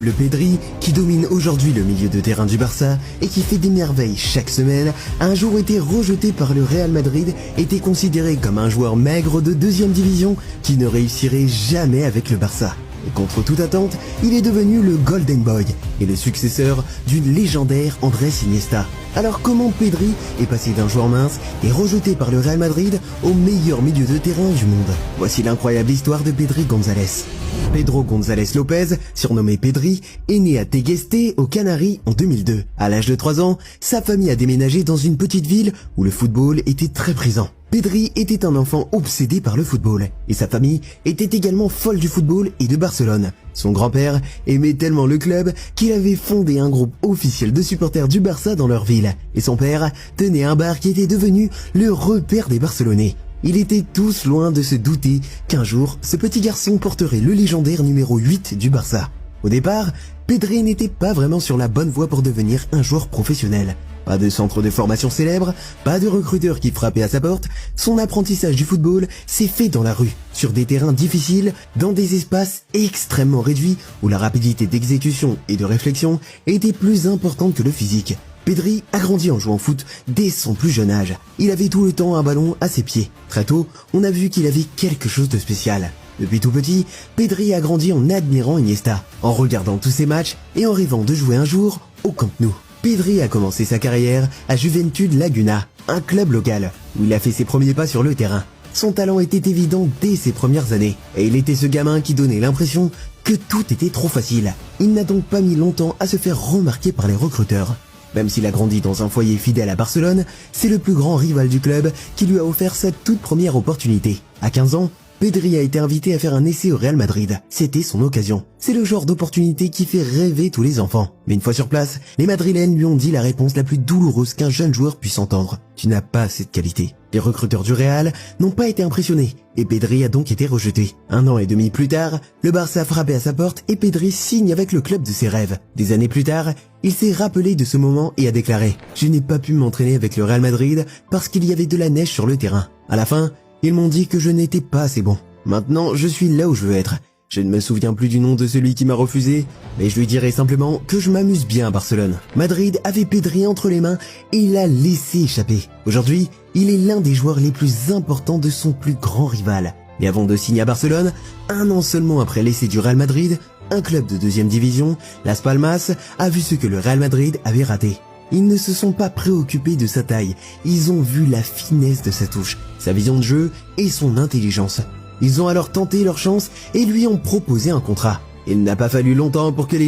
Le Pedri, qui domine aujourd'hui le milieu de terrain du Barça et qui fait des merveilles chaque semaine, a un jour été rejeté par le Real Madrid, était considéré comme un joueur maigre de deuxième division qui ne réussirait jamais avec le Barça. Et contre toute attente, il est devenu le Golden Boy et le successeur du légendaire Andrés Iniesta. Alors comment Pedri est passé d'un joueur mince et rejeté par le Real Madrid au meilleur milieu de terrain du monde? Voici l'incroyable histoire de Pedri González. Pedro González Lopez, surnommé Pedri, est né à Tegueste, aux Canaries, en 2002. À l'âge de 3 ans, sa famille a déménagé dans une petite ville où le football était très présent. Pedri était un enfant obsédé par le football, et sa famille était également folle du football et de Barcelone. Son grand-père aimait tellement le club qu'il avait fondé un groupe officiel de supporters du Barça dans leur ville, et son père tenait un bar qui était devenu le repère des Barcelonais. Ils étaient tous loin de se douter qu'un jour, ce petit garçon porterait le légendaire numéro 8 du Barça. Au départ, Pedri n'était pas vraiment sur la bonne voie pour devenir un joueur professionnel. Pas de centre de formation célèbre, pas de recruteur qui frappait à sa porte, son apprentissage du football s'est fait dans la rue, sur des terrains difficiles, dans des espaces extrêmement réduits où la rapidité d'exécution et de réflexion était plus importante que le physique. Pedri a grandi en jouant au foot dès son plus jeune âge. Il avait tout le temps un ballon à ses pieds. Très tôt, on a vu qu'il avait quelque chose de spécial. Depuis tout petit, Pedri a grandi en admirant Iniesta, en regardant tous ses matchs et en rêvant de jouer un jour au Camp Nou. Pedri a commencé sa carrière à Juventud Laguna, un club local, où il a fait ses premiers pas sur le terrain. Son talent était évident dès ses premières années, et il était ce gamin qui donnait l'impression que tout était trop facile. Il n'a donc pas mis longtemps à se faire remarquer par les recruteurs. Même s'il a grandi dans un foyer fidèle à Barcelone, c'est le plus grand rival du club qui lui a offert sa toute première opportunité. À 15 ans, Pedri a été invité à faire un essai au Real Madrid. C'était son occasion. C'est le genre d'opportunité qui fait rêver tous les enfants. Mais une fois sur place, les Madrilènes lui ont dit la réponse la plus douloureuse qu'un jeune joueur puisse entendre. Tu n'as pas cette qualité. Les recruteurs du Real n'ont pas été impressionnés et Pedri a donc été rejeté. 1 an et demi plus tard, le Barça a frappé à sa porte et Pedri signe avec le club de ses rêves. Des années plus tard, il s'est rappelé de ce moment et a déclaré « Je n'ai pas pu m'entraîner avec le Real Madrid parce qu'il y avait de la neige sur le terrain. À la fin, ils m'ont dit que je n'étais pas assez bon. Maintenant, je suis là où je veux être. Je ne me souviens plus du nom de celui qui m'a refusé, mais je lui dirai simplement que je m'amuse bien à Barcelone. Madrid avait Pedri entre les mains et il l'a laissé échapper. Aujourd'hui, il est l'un des joueurs les plus importants de son plus grand rival. Et avant de signer à Barcelone, 1 an seulement après l'essai du Real Madrid, un club de deuxième division, Las Palmas, a vu ce que le Real Madrid avait raté. Ils ne se sont pas préoccupés de sa taille, ils ont vu la finesse de sa touche, sa vision de jeu et son intelligence. Ils ont alors tenté leur chance et lui ont proposé un contrat. Il n'a pas fallu longtemps pour que les